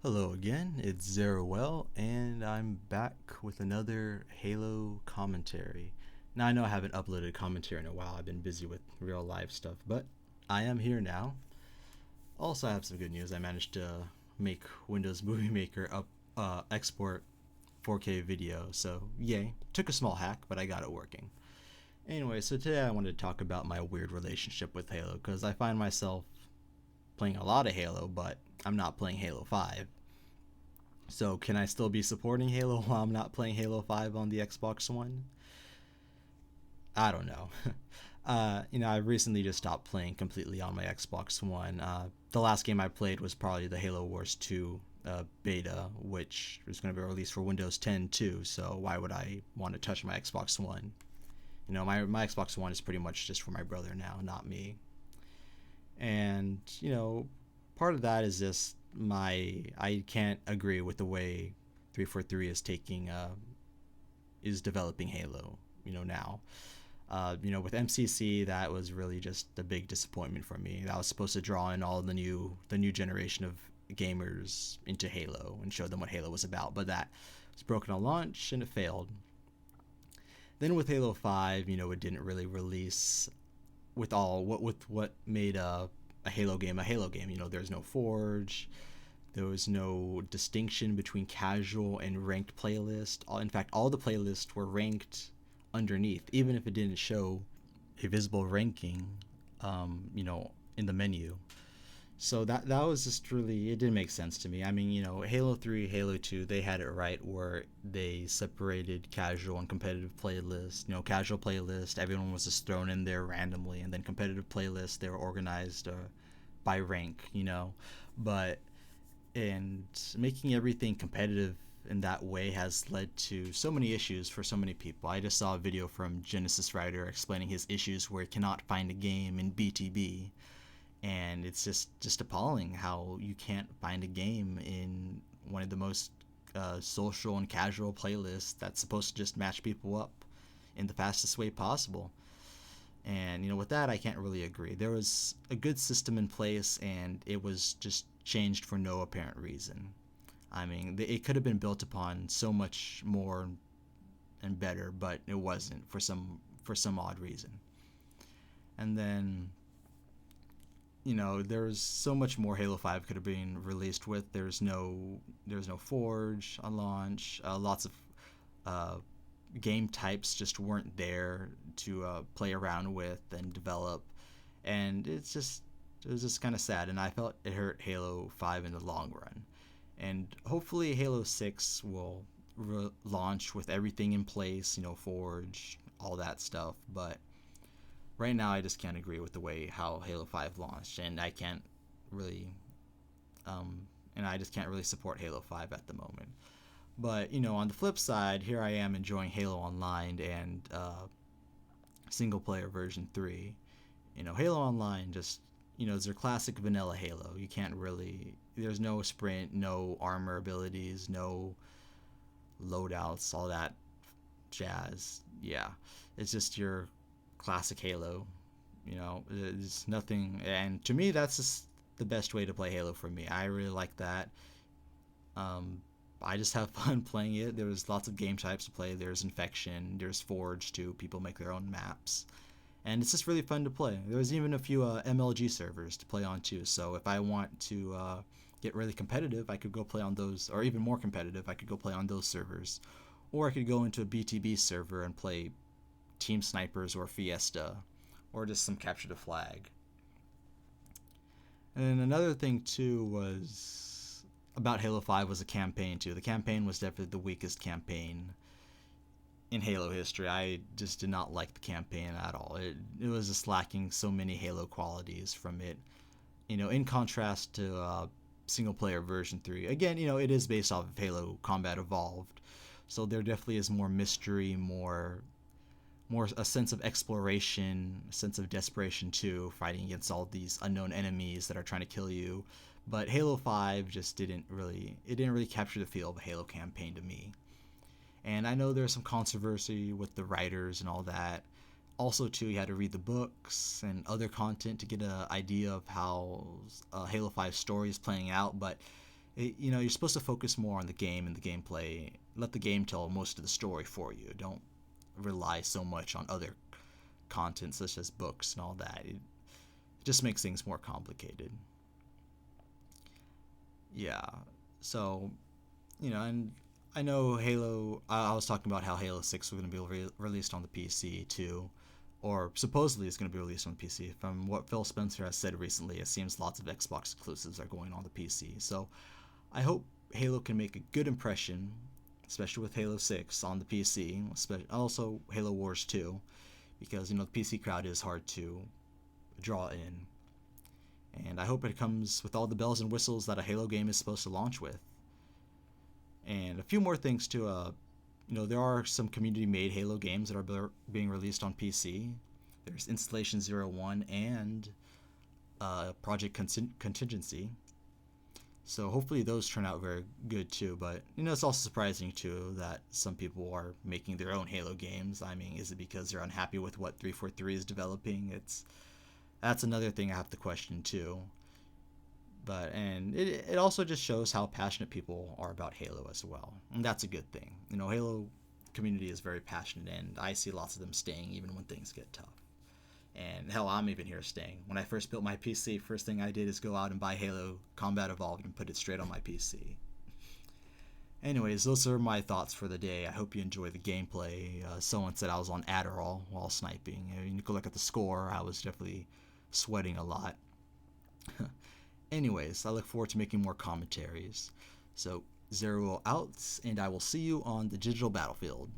Hello again, it's Zeruel, and I'm back with another Halo commentary. Now, I know I haven't uploaded commentary in a while, I've been busy with real life stuff, but I am here now. Also, I have some good news. I managed to make Windows Movie Maker export 4K video, so yay. Took a small hack, but I got it working. Anyway, so today I wanted to talk about my weird relationship with Halo, because I find myself playing a lot of Halo, but I'm not playing Halo 5. So can I still be supporting Halo while I'm not playing Halo 5 on the Xbox One? I don't know. I recently just stopped playing completely on my Xbox One. The last game I played was probably the Halo Wars 2 beta, which was going to be released for Windows 10 too. So why would I want to touch my Xbox One? My Xbox One is pretty much just for my brother now, not me. And part of that is just I can't agree with the way 343 is taking is developing Halo. Now. With MCC, that was really just a big disappointment for me. That was supposed to draw in all the new generation of gamers into Halo and show them what Halo was about, but that was broken on launch and it failed. Then with Halo 5, it didn't really release with what made a Halo game a Halo game. There's no Forge, there was no distinction between casual and ranked playlist. In fact, all the playlists were ranked underneath, even if it didn't show a visible ranking, in the menu. So that was just really, it didn't make sense to me. I mean, Halo 3, Halo 2, they had it right where they separated casual and competitive playlists. Casual playlist, everyone was just thrown in there randomly, and then competitive playlists, they were organized by rank. But and making everything competitive in that way has led to so many issues for so many people. I just saw a video from Genesis Writer explaining his issues where he cannot find a game in BTB, and it's just appalling how you can't find a game in one of the most social and casual playlists that's supposed to just match people up in the fastest way possible. And with that, I can't really agree. There was a good system in place, and it was just changed for no apparent reason. I mean, it could have been built upon so much more and better, but it wasn't for some odd reason. And then there's so much more Halo 5 could have been released with. There's no Forge on launch. Lots of uh, game types just weren't there to play around with and develop, and it was just kind of sad, and I felt it hurt Halo 5 in the long run. And hopefully Halo 6 will launch with everything in place, Forge, all that stuff. But right now, I just can't agree with the way how Halo 5 launched, and really, I just can't really support Halo 5 at the moment. But on the flip side, here I am enjoying Halo Online and single player version 3. Halo Online just it's your classic vanilla Halo. You can't really, there's no sprint, no armor abilities, no loadouts, all that jazz. Yeah, it's just your classic Halo. There's nothing, and to me, that's just the best way to play Halo for me. I really like that. Um, I just have fun playing it. There's lots of game types to play. There's Infection, there's Forge too. People make their own maps, and it's just really fun to play. There's even a few MLG servers to play on too. So if I want to get really competitive, I could go play on those, or even more competitive, I could go play on those servers, or I could go into a BTB server and play Team Snipers or Fiesta, or just some Capture the Flag. And another thing too was about Halo 5 was the campaign too. The campaign was definitely the weakest campaign in Halo history. I just did not like the campaign at all. It was just lacking so many Halo qualities from it. In contrast to single player version 3. Again, it is based off of Halo Combat Evolved. So there definitely is more mystery, more a sense of exploration, a sense of desperation too, fighting against all these unknown enemies that are trying to kill you. But Halo 5 just didn't really capture the feel of a Halo campaign to me. And I know there's some controversy with the writers and all that. Also, too, you had to read the books and other content to get an idea of how Halo 5 story is playing out. But You're supposed to focus more on the game and the gameplay. Let the game tell most of the story for you. Don't rely so much on other content such as books and all that. It just makes things more complicated. Yeah. So, and I know Halo. I was talking about how Halo 6 was going to be released on the PC too, or supposedly it's going to be released on the PC. From what Phil Spencer has said recently, it seems lots of Xbox exclusives are going on the PC. So I hope Halo can make a good impression, especially with Halo 6 on the PC, also Halo Wars 2, because the PC crowd is hard to draw in. And I hope it comes with all the bells and whistles that a Halo game is supposed to launch with. And a few more things too. There are some community-made Halo games that are being released on PC. There's Installation 01 and Project Contingency. So hopefully those turn out very good too. But it's also surprising too that some people are making their own Halo games. I mean, is it because they're unhappy with what 343 is developing? That's another thing I have to question too. And it also just shows how passionate people are about Halo as well, and that's a good thing. Halo community is very passionate, and I see lots of them staying even when things get tough. And hell, I'm even here staying. When I first built my PC, first thing I did is go out and buy Halo Combat Evolved and put it straight on my PC. Anyways, those are my thoughts for the day. I hope you enjoy the gameplay. Someone said I was on Adderall while sniping. You can look at the score. I was definitely sweating a lot. Anyways, I look forward to making more commentaries. So, Zero out, and I will see you on the digital battlefield.